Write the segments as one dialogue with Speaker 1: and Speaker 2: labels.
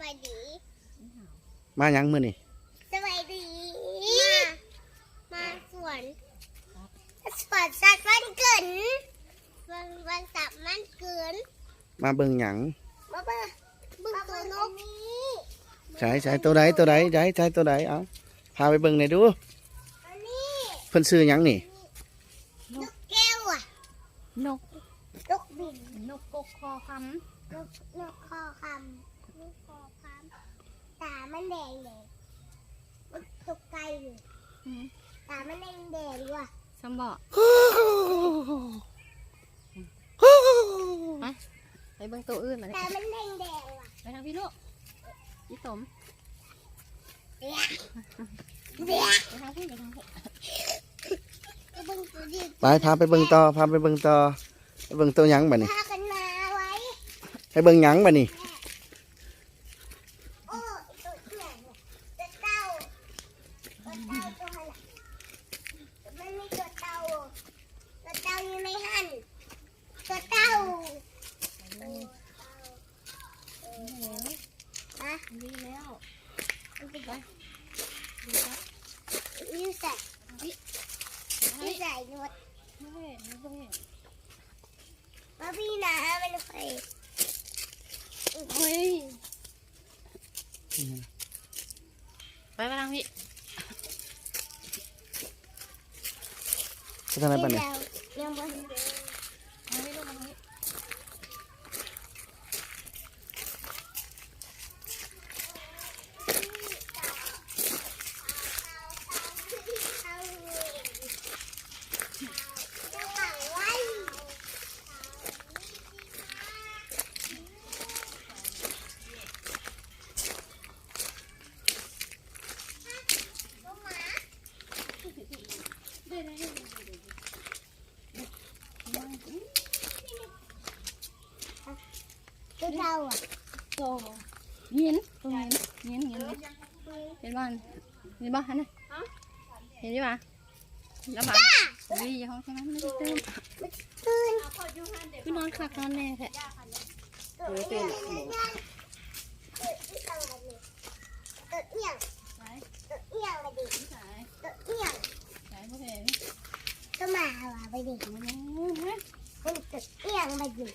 Speaker 1: บายดี
Speaker 2: มาหยังมื้อนี่
Speaker 1: สบายดีมาสวนสัตว์วันเกิดวันสัตว์มันเกิด
Speaker 2: มาเบิ่งหยัง
Speaker 1: มาเบิ่งตัวนกนี้
Speaker 2: ใช่ตัวใดใช่ตัวใดเอาพาไปเบิ่งหน่อยดูเพิ่นซื้อหยังนี่
Speaker 1: นกแก้วอ่ะนกบิน
Speaker 3: นกกกคอคำ
Speaker 1: นกคอคำตามันแดงเลยตกไกลอยู่ตามันแดงว่ะ
Speaker 3: สมบ่ไปเบิ่งตัวอื่นมาเลย
Speaker 1: ตามันแดงว่ะ
Speaker 3: ไปทางพี่ลูกพี่สมไปทางพี่
Speaker 2: ไปพาไปเบิ่งต่อไปเบิ่งตัวหยังบัดนี้
Speaker 1: พากันมาไว้
Speaker 2: ไปเบิ่งหยังบัดนี้
Speaker 1: โอ้ตัวเต่าตัวอะไรมันมีตัวเต่าอยู่ในหันตัวเต่า
Speaker 3: ดีแล้ว
Speaker 1: ยูใส่หนวดมาพี่นะมันไป
Speaker 3: ไปทางพี่
Speaker 2: ไปทางไหนบัดนี้
Speaker 1: ยังบ่ตัวเต่าอ่ะ
Speaker 3: โตเงี้ยตัวเงี้ยเห็นบ้านเห็นบ้านนะเห็นไหมแล้วบ้านวิ่งห้องใช่ไหมไม่ได้ตื่นคือนอนคักนอนแน่แท้
Speaker 1: ตื่นตัวเอี่ยงมาดิตัวเอี่ยงก็มาว่ะไปดิมันตัวเอี่ยงมาดิ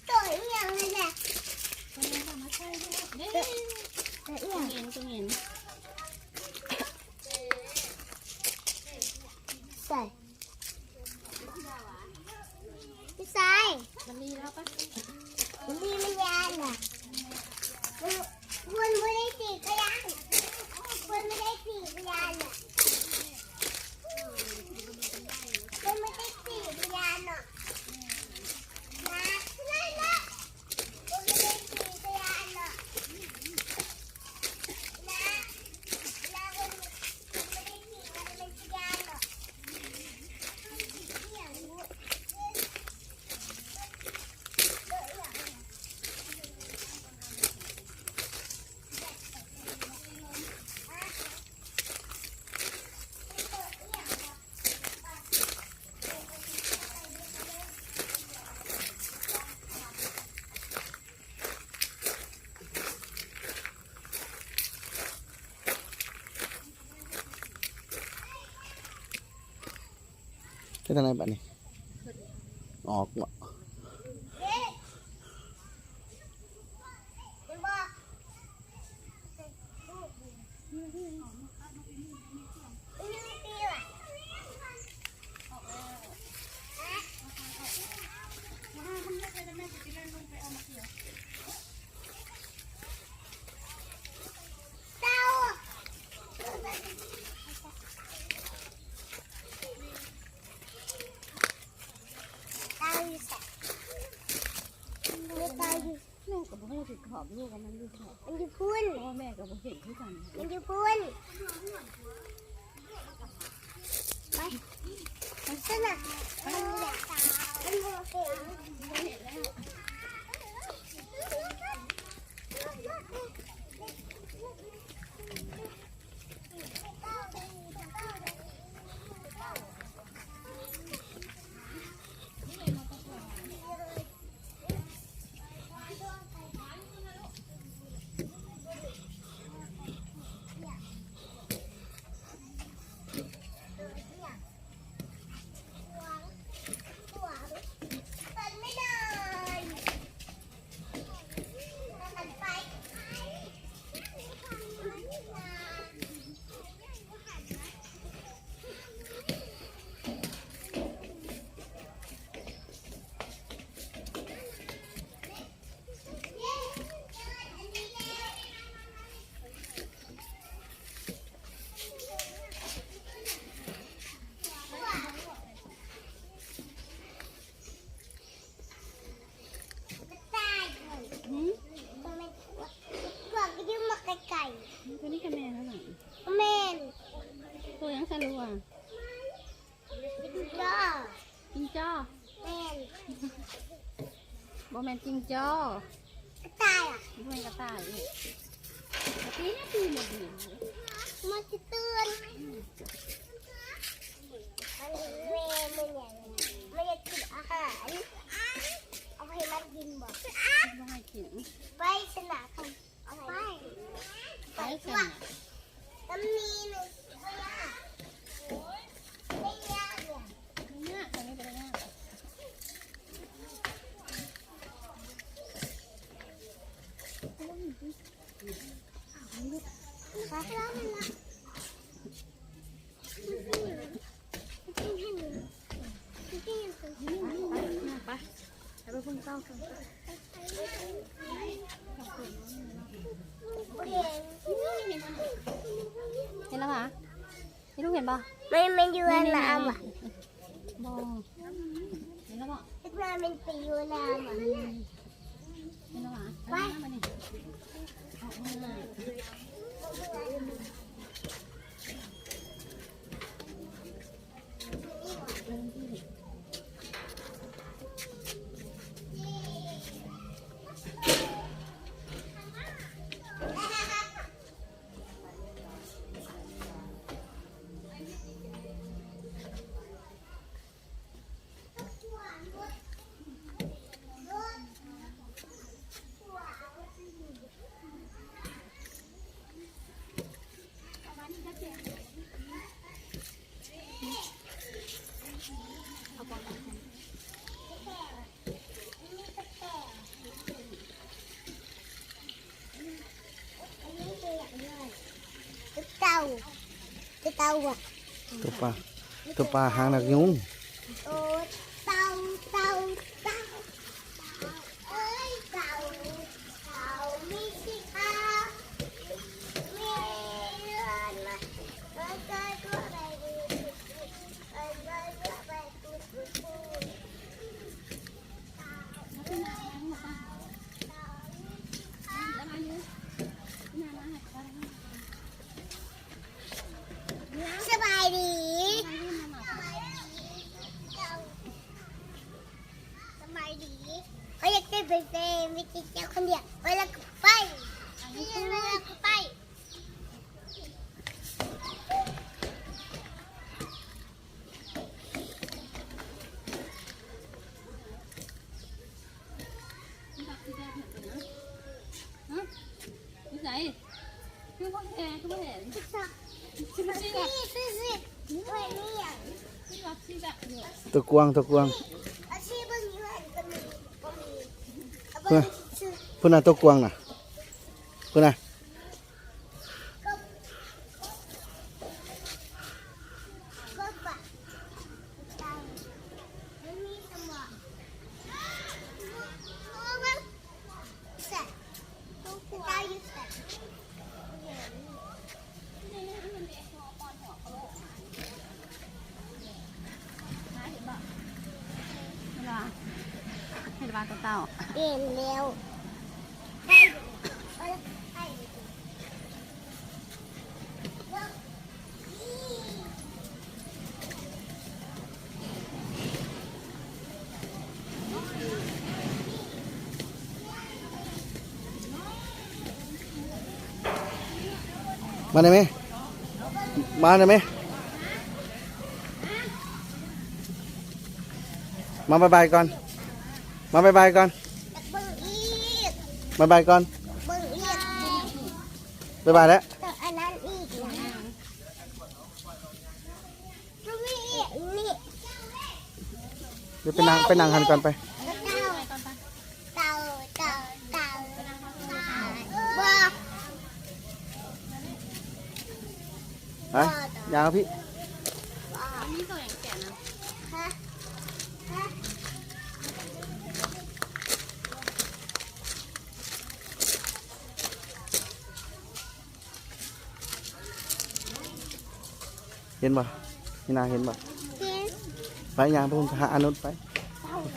Speaker 1: ตัวเอี่ยงเลยแหละ
Speaker 3: ตัวเงี้ย
Speaker 1: ใส่พี่ชาย
Speaker 3: มันดีแล้วปะ
Speaker 1: มันดีมันยานอ่ะมันไม่ได้ตีกระยานมันไม่ได้ตีกระยานอ่ะมันไม่ได้ตีกระยานอ่ะนะนั่นนะมันไม่ได้ตีกระยานอ่ะนะมันไม่ได้ตีกระยานอ่ะ
Speaker 2: ไปทางไหนบัดนี้ออกบ่
Speaker 3: แม่กับพ่อติดขอบลูกมันดูขอบ
Speaker 1: มันจะพุ่น
Speaker 3: พ่อแม่กับพ่อเห็นที่กัน
Speaker 1: มันจะพุ่นไปสนะมันโมเห็นแล้ว
Speaker 3: มันจริงจ้อก
Speaker 1: ระต่ายอ่ะ
Speaker 3: มันกระต่ายนี่กระตีนี่ตีหมดเลย
Speaker 1: มันจะเตือนมันเวมันอย่างมันจะกินอาหารเอาให้มันกินบ่
Speaker 3: ไม่ให้กิน
Speaker 1: ไปสนามเอาไป
Speaker 3: ไปกัน
Speaker 1: น้ำมีหนึ่งไม่ยากไม่ยากเนี่ย
Speaker 3: เนี่ยตอนนี้เป็นยังไง
Speaker 1: ขาเรามันละ
Speaker 3: ไปไปพุ่งเต้ากันเห็นแล้วปะนี่ลูกเห็นปะ
Speaker 1: ไม่อยู่ในน้ำอ่ะ
Speaker 3: บอเห็นแล้วปะ
Speaker 1: มันไปอยู่ในน้ำอ่ะ
Speaker 3: เห็นแล้วปะไปมาดิออกมา
Speaker 1: เต่าอ่ะ
Speaker 2: ตัวปลาหางหนักยุง
Speaker 1: โอ้เต่าเอ้ยเต่ามีสิคะมีเรือนมาก็ไปดูก็ไปดูสบายดีเขาอยากได้เป็นไม่ติดเจ้าคนเดียวเวลาไปไป
Speaker 3: นี่ไหนคือพ่อแกคือพ่อเห็น
Speaker 1: ซื้อด้วยนี่อย่าง
Speaker 3: ที่รักที่แบบเนี่ย
Speaker 2: ตัวกวาง
Speaker 1: อาชีพนี้มันก็มี
Speaker 2: พุ่นน่ะตัวกวางน่ะพุ่นน่ะ
Speaker 1: ก็ปะใจไม่มีสมองใส่ตัวกวางอยู่ใส่
Speaker 3: เห็นปะเต่า
Speaker 1: เปลี่ยนเร็ว
Speaker 2: มาได้ไหมมาได้ไหมมาบายบายก่อนมาบายบายก่อน
Speaker 1: เบิ่งอีก
Speaker 2: บายบายก่อน
Speaker 1: เบิ่งอีก
Speaker 2: บายบายแล้ว
Speaker 1: แต่อันนั้นอีกนะก็มีอีกนี่
Speaker 2: เดี๋ยวไปนั่งหันก่อนไป
Speaker 1: เต่าบอก
Speaker 2: ไปยาวพี่
Speaker 3: นี่ตัวอย่างแก่นะ
Speaker 1: ฮะ
Speaker 2: เห็นบ่พี่นาเห็นบ่
Speaker 1: เห็น
Speaker 2: ไปยางไปพุ่นหาอนุไป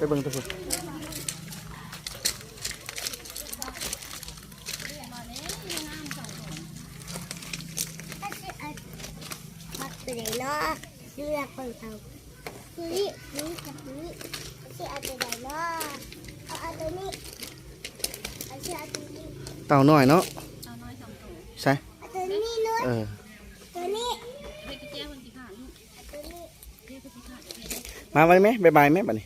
Speaker 2: เบิ่งตัวพุ่น
Speaker 1: มักตัวไหนเนาะเลือกคนเอาซื้อกับซื้อเอาตัวไหนเนาะเอา ตัวนี้เอาเชือกตัวนี้
Speaker 2: เต่าน้อยเนาะ
Speaker 3: เอาน้อย2ตัว
Speaker 2: ใช่
Speaker 1: เอาตัวนี้นู้น
Speaker 2: เออ
Speaker 1: ตัวนี้
Speaker 3: เฮ้ยกระเจี๊ยบมันสิขาดลูก
Speaker 1: เอาตัวนี้
Speaker 3: เจี๊ยบมันสิขาด
Speaker 2: มาไว้ไหมบ๊ายบายไหมบัดนี้